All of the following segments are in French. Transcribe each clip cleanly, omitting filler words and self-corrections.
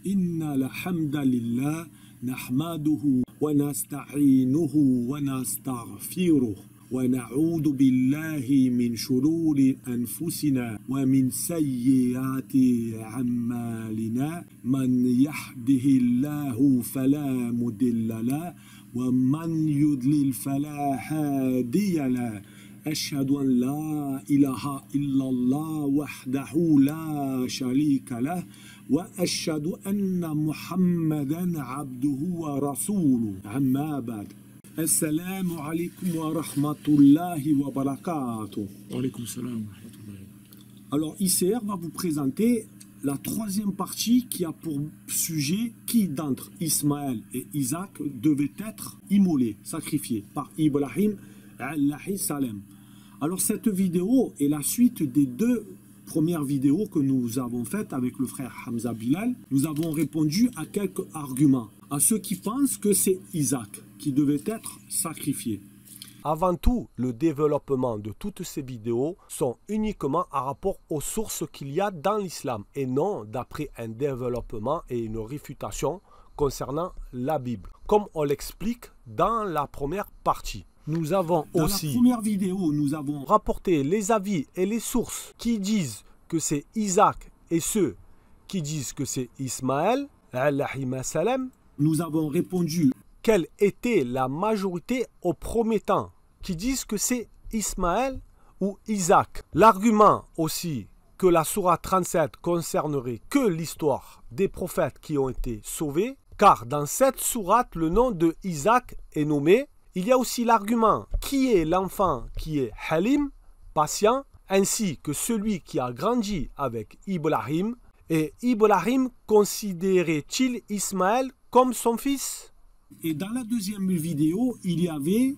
إن الحمد لله نحمده ونستعينه ونستغفره ونعوذ بالله من شرور أنفسنا ومن سيئات أعمالنا من يهده الله فلا مضل له ومن يضلل فلا هادي له أشهد أن لا إله إلا الله وحده لا شريك له وأشهد أن محمدا عبده ورسوله أما بعد السلام عليكم ورحمة الله وبركاته. Walaikum salam wa rahmatullahi. Alors ICR va vous présenter la troisième partie qui a pour sujet qui d'entre Ismaël et Isaac devait être immolé, sacrifié par Ibrahim alayhi salam. Alors cette vidéo est la suite des deux premières vidéos que nous avons faites avec le frère Hamza Bilal. Nous avons répondu à quelques arguments à ceux qui pensent que c'est Isaac qui devait être sacrifié. Avant tout, le développement de toutes ces vidéos sont uniquement en rapport aux sources qu'il y a dans l'islam et non d'après un développement et une réfutation concernant la Bible, comme on l'explique dans la première partie. Nous avons Dans aussi la première vidéo, nous avons rapporté les avis et les sources qui disent que c'est Isaac et ceux qui disent que c'est Ismaël, alayhi salam. Nous avons répondu Quelle était la majorité au premier temps qui disent que c'est Ismaël ou Isaac. L'argument aussi que la sourate 37 concernerait que l'histoire des prophètes qui ont été sauvés, car dans cette sourate, le nom de Isaac est nommé. Il y a aussi l'argument qui est l'enfant qui est Halim, patient, ainsi que celui qui a grandi avec Ibrahim. Et Ibrahim considérait-il Ismaël comme son fils? et dans la deuxième vidéo, il y avait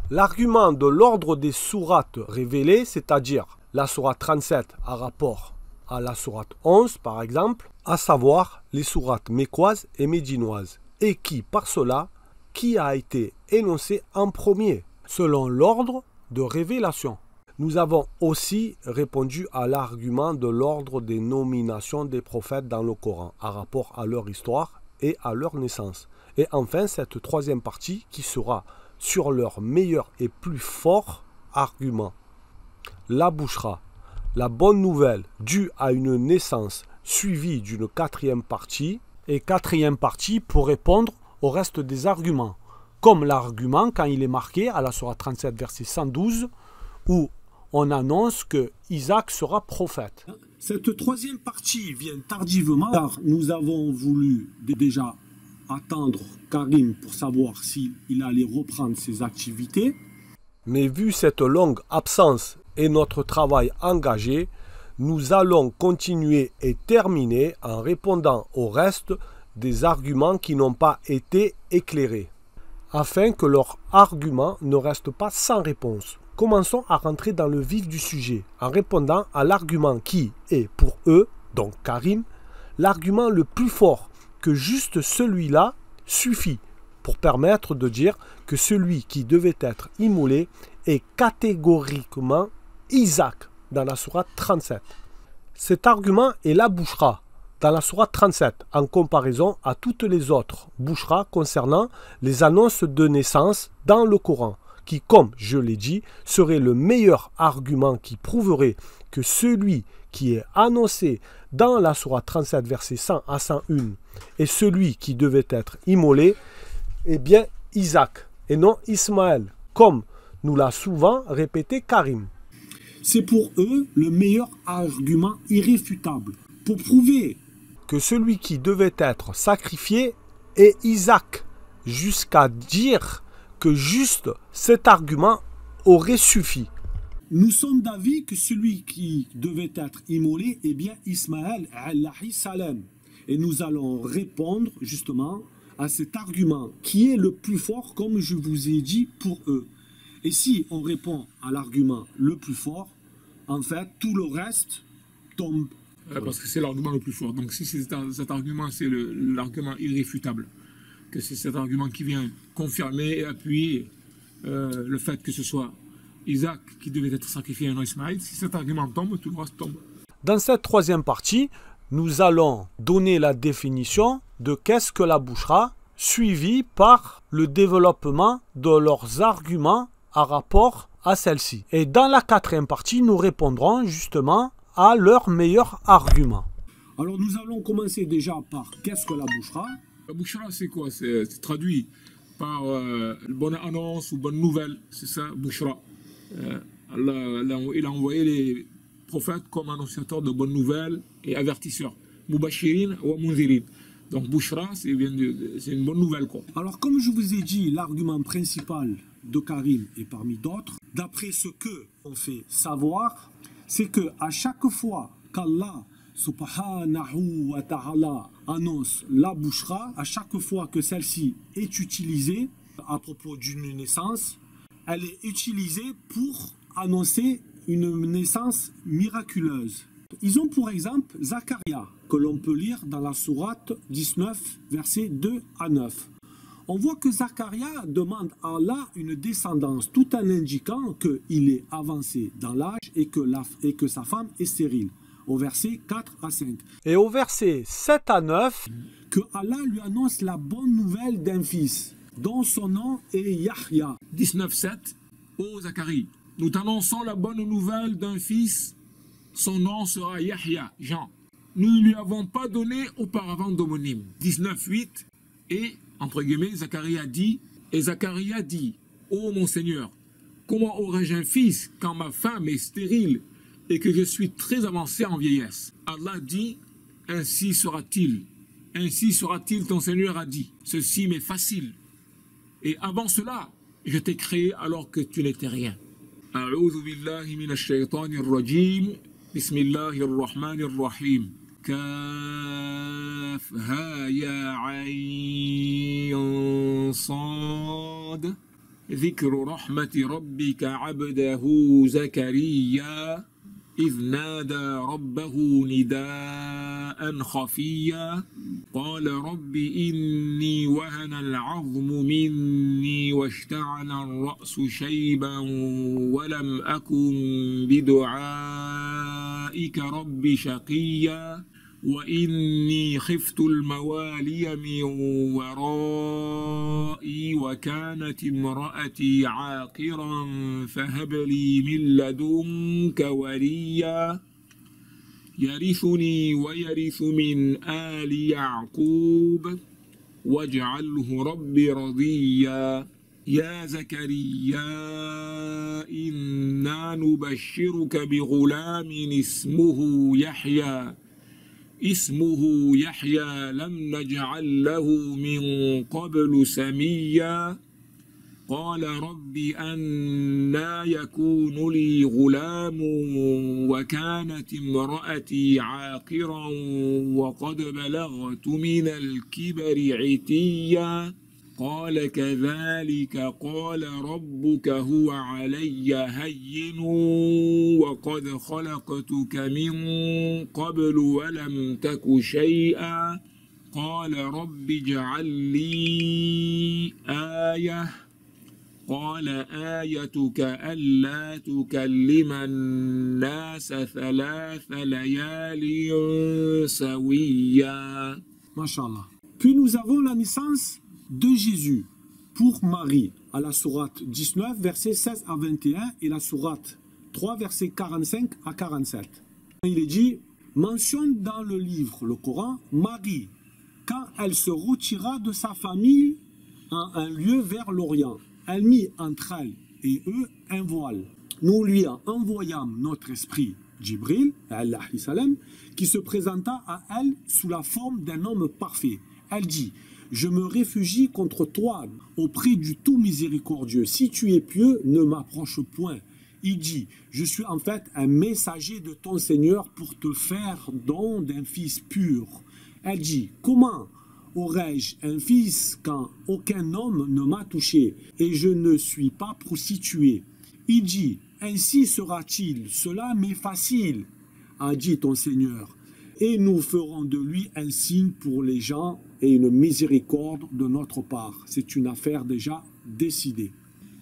l'argument de l'ordre des sourates révélées, c'est-à-dire la sourate 37 a rapport à la sourate 11 par exemple, à savoir les sourates mécoises et médinoises, et qui par cela, qui a été énoncé en premier, selon l'ordre de révélation. Nous avons aussi répondu à l'argument de l'ordre des nominations des prophètes dans le Coran, à rapport à leur histoire et à leur naissance. Et enfin, cette troisième partie qui sera sur leur meilleur et plus fort argument. La bouchra, la bonne nouvelle due à une naissance suivie d'une quatrième partie, et quatrième partie pour répondre au reste des arguments, comme l'argument quand il est marqué à la sourate 37 verset 112 où on annonce que Isaac sera prophète. cette troisième partie vient tardivement car nous avons voulu déjà attendre Karim pour savoir s'il allait reprendre ses activités. Mais vu cette longue absence et notre travail engagé, nous allons continuer et terminer en répondant au reste des arguments qui n'ont pas été éclairés, afin que leurs arguments ne restent pas sans réponse. Commençons à rentrer dans le vif du sujet en répondant à l'argument qui est pour eux, donc Karim, l'argument le plus fort, que juste celui-là suffit pour permettre de dire que celui qui devait être immolé est catégoriquement Isaac dans la sourate 37. Cet argument est la bouchra dans la sourate 37 en comparaison à toutes les autres bouchra concernant les annonces de naissance dans le Coran, qui, comme je l'ai dit, serait le meilleur argument qui prouverait que celui qui est annoncé dans la sourate 37 versets 100 à 101 est celui qui devait être immolé, est bien Isaac et non Ismaël, comme nous l'a souvent répété Karim. C'est pour eux le meilleur argument irréfutable pour prouver que celui qui devait être sacrifié est Isaac, jusqu'à dire que juste cet argument aurait suffi. Nous sommes d'avis que celui qui devait être immolé est bien Ismaël alayhi salam. Et nous allons répondre justement à cet argument qui est le plus fort, comme je vous ai dit, pour eux. Et si on répond à l'argument le plus fort, en fait, tout le reste tombe. Parce que c'est l'argument le plus fort. Donc si cet argument, c'est l'argument irréfutable, que c'est cet argument qui vient confirmer et appuyer le fait que ce soit Isaac qui devait être sacrifié à un Ismaël, si cet argument tombe, tout le reste tombe. Dans cette troisième partie, nous allons donner la définition de qu'est-ce que la bouchra, suivi par le développement de leurs arguments à rapport à celle-ci. Et dans la quatrième partie, nous répondrons justement à leurs meilleurs arguments. Alors nous allons commencer déjà par qu'est-ce que la bouchra? La bouchra, c'est quoi? C'est traduit par bonne annonce ou bonne nouvelle. C'est ça, bouchra. Il a envoyé les prophètes comme annonciateurs de bonnes nouvelles et avertisseurs. Mubashirin wa munzirin. Donc bouchra, c'est une bonne nouvelle, quoi. Alors comme je vous ai dit, l'argument principal de Karim et parmi d'autres, d'après ce que on fait savoir, c'est que à chaque fois qu'Allah subhanahu wa ta'ala annonce la bouchra, à chaque fois que celle-ci est utilisée à propos d'une naissance, elle est utilisée pour annoncer une naissance miraculeuse. Ils ont pour exemple Zacharia, que l'on peut lire dans la sourate 19, versets 2 à 9. On voit que Zacharia demande à Allah une descendance tout en indiquant qu'il est avancé dans l'âge et que sa femme est stérile, au verset 4 à 5. Et au verset 7 à 9, que Allah lui annonce la bonne nouvelle d'un fils, dont son nom est Yahya. 19.7, ô Zacharie, nous t'annonçons la bonne nouvelle d'un fils, son nom sera Yahya, Jean. Nous ne lui avons pas donné auparavant d'homonyme. 19.8, et, entre guillemets, Zacharia dit, ô mon Seigneur, comment aurais-je un fils quand ma femme est stérile et que je suis très avancé en vieillesse? Allah dit, ainsi sera-t-il, ton Seigneur a dit, ceci m'est facile. Et avant cela, je t'ai créé alors que tu n'étais rien. A'udhu billahi minash shaytanir rajim. Bismillahir rahmanir rahim. Kaf ha ya ayn sad. Dhikru rahmati rabbika 'abdahu Zakariya إذ نادى ربه نداء خفيا قال رب إني وهن العظم مني واشتعل الرأس شيبا ولم أكن بدعائك رب شقيا وإني خفت الموالي من ورائي وكانت امرأتي عاقرا فهب لي من لدنك وليا يرثني ويرث من آل يعقوب واجعله رب رضيا يا زكريا إنا نبشرك بغلام اسمه يحيى لم نجعل له من قبل سميا قال رب أنى يكون لي غلام وكانت امرأتي عاقرا وقد بلغت من الكبر عتيا قال كذلك قال ربك هو علي هين وقد خلقتك من قبل ولم تك شيئا قال رب اجعل لي آية قال آيتك ألا تكلم الناس 3 ليال سويا. Masha'Allah. Puis nous avons la naissance de Jésus pour Marie à la sourate 19 versets 16 à 21 et la sourate 3 versets 45 à 47. Il est dit, mentionne dans le livre, le Coran, Marie, quand elle se retira de sa famille en un lieu vers l'Orient, elle mit entre elle et eux un voile. Nous lui envoyâmes notre esprit, Jibril, qui se présenta à elle sous la forme d'un homme parfait. Elle dit, je me réfugie contre toi auprès du tout miséricordieux. Si tu es pieux, ne m'approche point. Il dit, je suis en fait un messager de ton Seigneur pour te faire don d'un fils pur. Elle dit, comment aurais-je un fils quand aucun homme ne m'a touché et je ne suis pas prostituée? Il dit, ainsi sera-t-il, cela m'est facile, a dit ton Seigneur. Et nous ferons de lui un signe pour les gens et une miséricorde de notre part. C'est une affaire déjà décidée.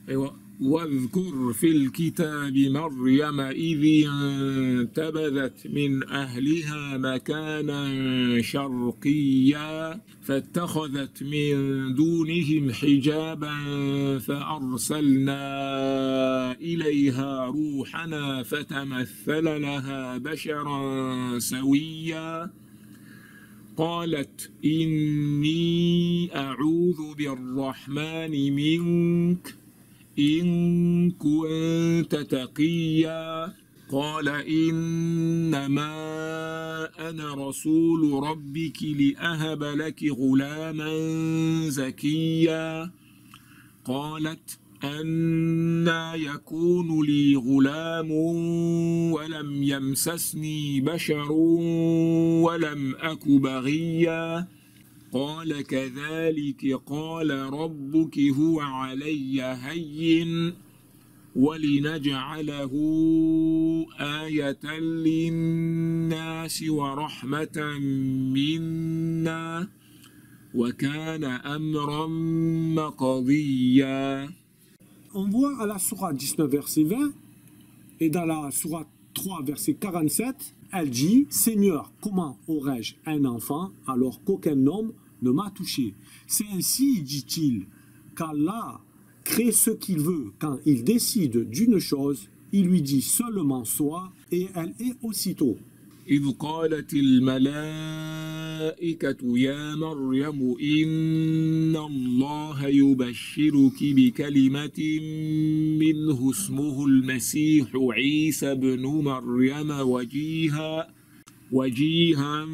أيوة. واذكر في الكتاب مريم إذ انتبذت من أهلها مكانا شرقيا فاتخذت من دونهم حجابا فأرسلنا إليها روحنا فتمثل لها بشرا سويا قالت إني أعوذ بالرحمن منك إن كنت تقيا قال إنما أنا رسول ربك لأهب لك غلاما زكيا قالت أنى يكون لي غلام ولم يمسسني بشر ولم أك بغيا قال كذلك قال ربك هو علي هين ولنجعله آية للناس ورحمة منا وكان أمرا مقضيا. On voit à la sourate 19 verset 20 et dans la sourate 3 verset 47, elle dit « Seigneur, comment aurais-je un enfant alors qu'aucun homme ne m'a touché ?» C'est ainsi, dit-il, qu'Allah crée ce qu'il veut. Quand il décide d'une chose, il lui dit seulement « sois » et elle est aussitôt. إذ قالت الملائكة يا مريم إن الله يبشرك بكلمة منه اسمه المسيح عيسى بن مريم وجيها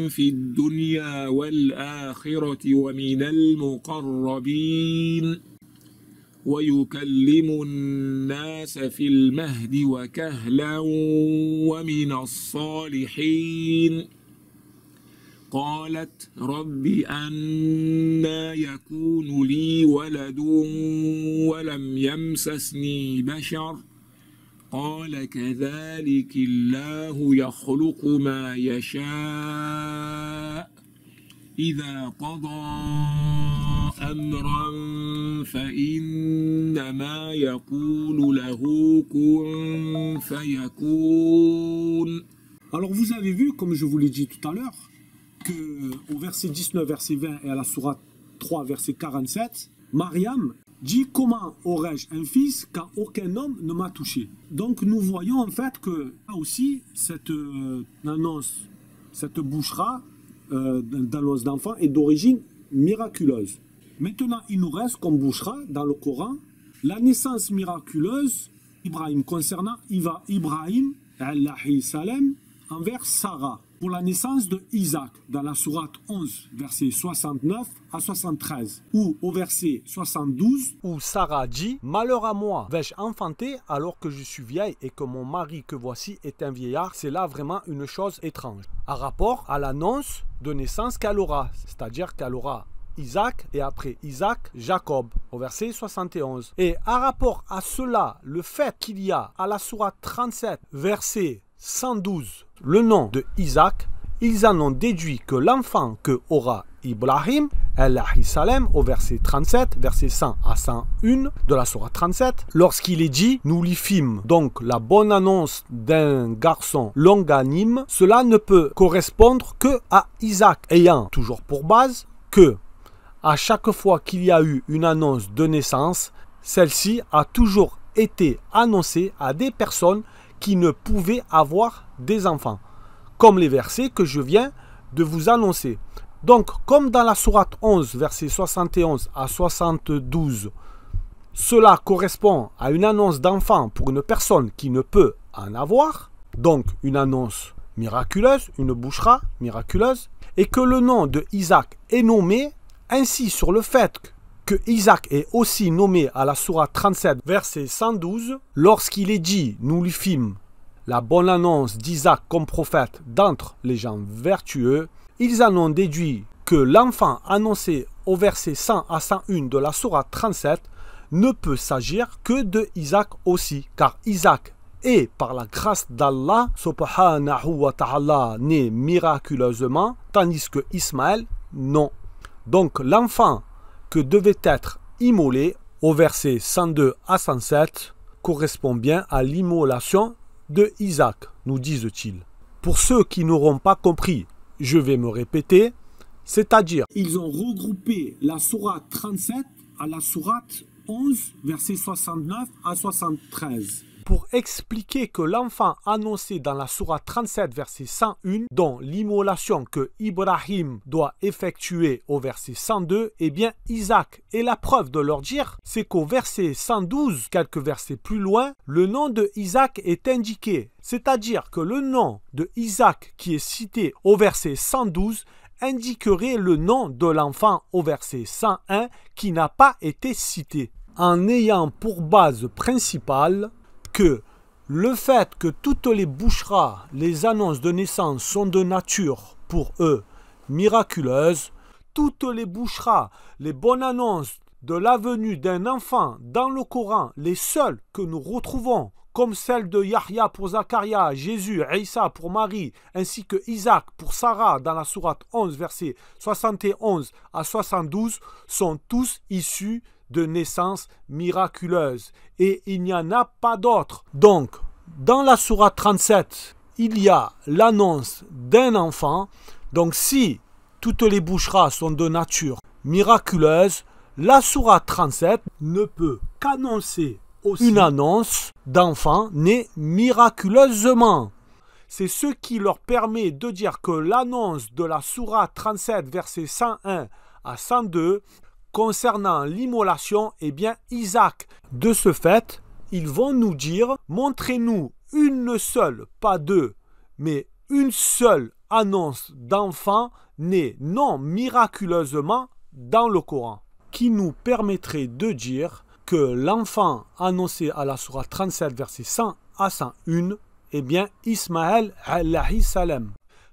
في الدنيا والآخرة ومن المقربين ويكلم الناس في المهد وكهلا ومن الصالحين قالت رب أنى يكون لي ولد ولم يمسسني بشر قال كذلك الله يخلق ما يشاء إذا قضى أمرا فإنما يقول له كن فيكون. Alors vous avez vu, comme je vous l'ai dit tout à l'heure, qu'au verset 19, verset 20 et à la sourate 3, verset 47, Mariam dit « Comment aurais-je un fils quand aucun homme ne m'a touché ?» Donc nous voyons en fait que là aussi cette annonce, cette bouchera d'annonce d'enfant est d'origine miraculeuse. Maintenant, il nous reste comme bouchera dans le Coran la naissance miraculeuse d'Ibrahim concernant Ibrahim alayhi salam envers Sarah pour la naissance de Isaac dans la sourate 11 verset 69 à 73 ou au verset 72 où Sarah dit « Malheur à moi, vais-je enfanter alors que je suis vieille et que mon mari que voici est un vieillard ?» C'est là vraiment une chose étrange. À rapport à l'annonce de naissance qu'elle aura, c'est-à-dire qu'elle aura Isaac et après Isaac, Jacob au verset 71. Et à rapport à cela, le fait qu'il y a à la sourate 37 verset 112 le nom de Isaac, ils en ont déduit que l'enfant que aura Ibrahim alayhi salam au verset 37, verset 100 à 101 de la sourate 37, lorsqu'il est dit, nous lui fîmes donc la bonne annonce d'un garçon longanime, cela ne peut correspondre que à Isaac, ayant toujours pour base que à chaque fois qu'il y a eu une annonce de naissance, celle-ci a toujours été annoncée à des personnes qui ne pouvaient avoir des enfants, comme les versets que je viens de vous annoncer. Donc, comme dans la sourate 11, versets 71 à 72, cela correspond à une annonce d'enfant pour une personne qui ne peut en avoir, donc une annonce miraculeuse, une bouchera miraculeuse, et que le nom de Isaac est nommé ainsi sur le fait que Isaac est aussi nommé à la sourate 37, verset 112, lorsqu'il est dit, nous lui fîmes la bonne annonce d'Isaac comme prophète d'entre les gens vertueux, ils en ont déduit que l'enfant annoncé au verset 100 à 101 de la sourate 37 ne peut s'agir que de Isaac aussi, car Isaac est par la grâce d'Allah subhanahu wa ta'ala né miraculeusement, tandis que Ismaël non. Donc l'enfant que devait être immolé au verset 102 à 107 correspond bien à l'immolation de Isaac, nous disent-ils. Pour ceux qui n'auront pas compris, je vais me répéter, c'est-à-dire ils ont regroupé la sourate 37 à la sourate 11, versets 69 à 73. Pour expliquer que l'enfant annoncé dans la sourate 37, verset 101, dont l'immolation que Ibrahim doit effectuer au verset 102, eh bien Isaac. Et la preuve de leur dire, c'est qu'au verset 112, quelques versets plus loin, le nom de Isaac est indiqué. C'est-à-dire que le nom de Isaac qui est cité au verset 112 indiquerait le nom de l'enfant au verset 101 qui n'a pas été cité. En ayant pour base principale que le fait que toutes les boucheras, les annonces de naissance sont de nature, pour eux, miraculeuse, toutes les boucheras, les bonnes annonces de la venue d'un enfant dans le Coran, les seules que nous retrouvons, comme celle de Yahya pour Zacharia, Jésus, Isa pour Marie, ainsi que Isaac pour Sarah dans la sourate 11, versets 71 à 72, sont tous issus de naissance miraculeuse. Et il n'y en a pas d'autres. Donc, dans la sourate 37, il y a l'annonce d'un enfant. Donc, si toutes les boucheras sont de nature miraculeuse, la sourate 37 ne peut qu'annoncer une annonce d'enfant né miraculeusement. C'est ce qui leur permet de dire que l'annonce de la sourate 37, versets 101 à 102, concernant l'immolation, eh bien Isaac. De ce fait, ils vont nous dire, montrez-nous une seule, pas deux, mais une seule annonce d'enfant né non miraculeusement dans le Coran, qui nous permettrait de dire que l'enfant annoncé à la sourate 37, versets 100 à 101, eh bien Ismaël alayhi salam.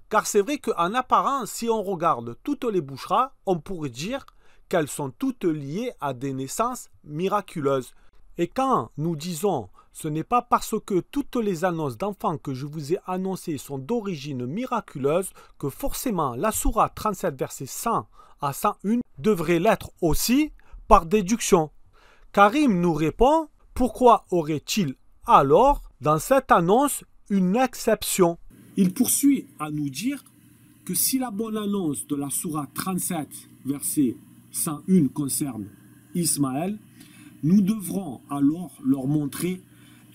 Car c'est vrai qu'en apparence, si on regarde toutes les boucheras, on pourrait dire qu'elles sont toutes liées à des naissances miraculeuses. Et quand nous disons ce n'est pas parce que toutes les annonces d'enfants que je vous ai annoncées sont d'origine miraculeuse que forcément la sourate 37 versets 100 à 101 devrait l'être aussi par déduction. Karim nous répond, pourquoi aurait-il alors dans cette annonce une exception? Il poursuit à nous dire que si la bonne annonce de la sourate 37 verset 101 concerne Ismaël, nous devrons alors leur montrer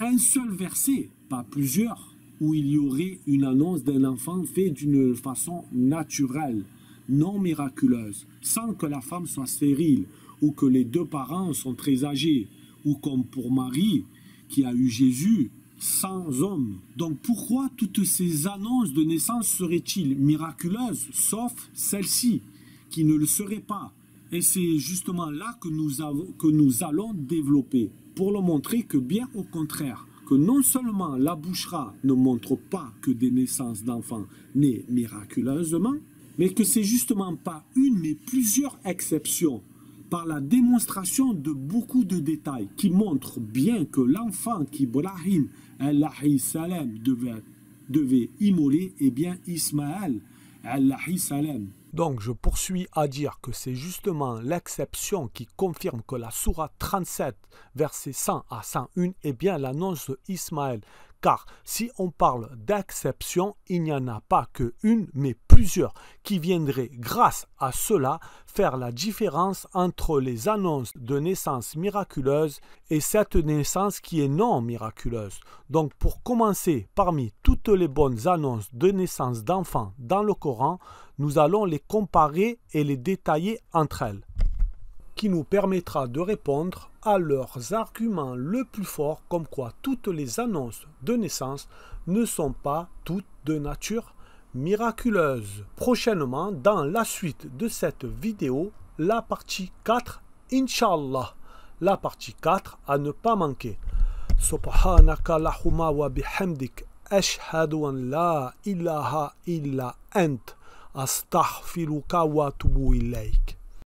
un seul verset, pas plusieurs, où il y aurait une annonce d'un enfant fait d'une façon naturelle, non miraculeuse, sans que la femme soit stérile, ou que les deux parents sont très âgés, ou comme pour Marie, qui a eu Jésus, sans homme. Donc pourquoi toutes ces annonces de naissance seraient-ils miraculeuses, sauf celle-ci, qui ne le serait pas? Et c'est justement là que nous allons développer, pour le montrer que bien au contraire, que non seulement la bouchera ne montre pas que des naissances d'enfants nés miraculeusement, mais que c'est justement pas une, mais plusieurs exceptions, par la démonstration de beaucoup de détails qui montrent bien que l'enfant qu'Ibrahim alayhi salam devait immoler est bien Ismaël alayhi salam. Donc je poursuis à dire que c'est justement l'exception qui confirme que la sourate 37, versets 100 à 101 est bien l'annonce d'Ismaël. Car si on parle d'exception, il n'y en a pas qu'une, mais plusieurs, qui viendraient grâce à cela faire la différence entre les annonces de naissance miraculeuse et cette naissance qui est non miraculeuse. Donc pour commencer, parmi toutes les bonnes annonces de naissance d'enfants dans le Coran, nous allons les comparer et les détailler entre elles, qui nous permettra de répondre à leurs arguments le plus fort, comme quoi toutes les annonces de naissance ne sont pas toutes de nature miraculeuse. Prochainement, dans la suite de cette vidéo, la partie 4, Inch'Allah. La partie 4 à ne pas manquer. Subhanaka Allahumma wa bihamdik. Ashhadu an la ilaha illa ant. Astaghfiruka wa atubu ilayk.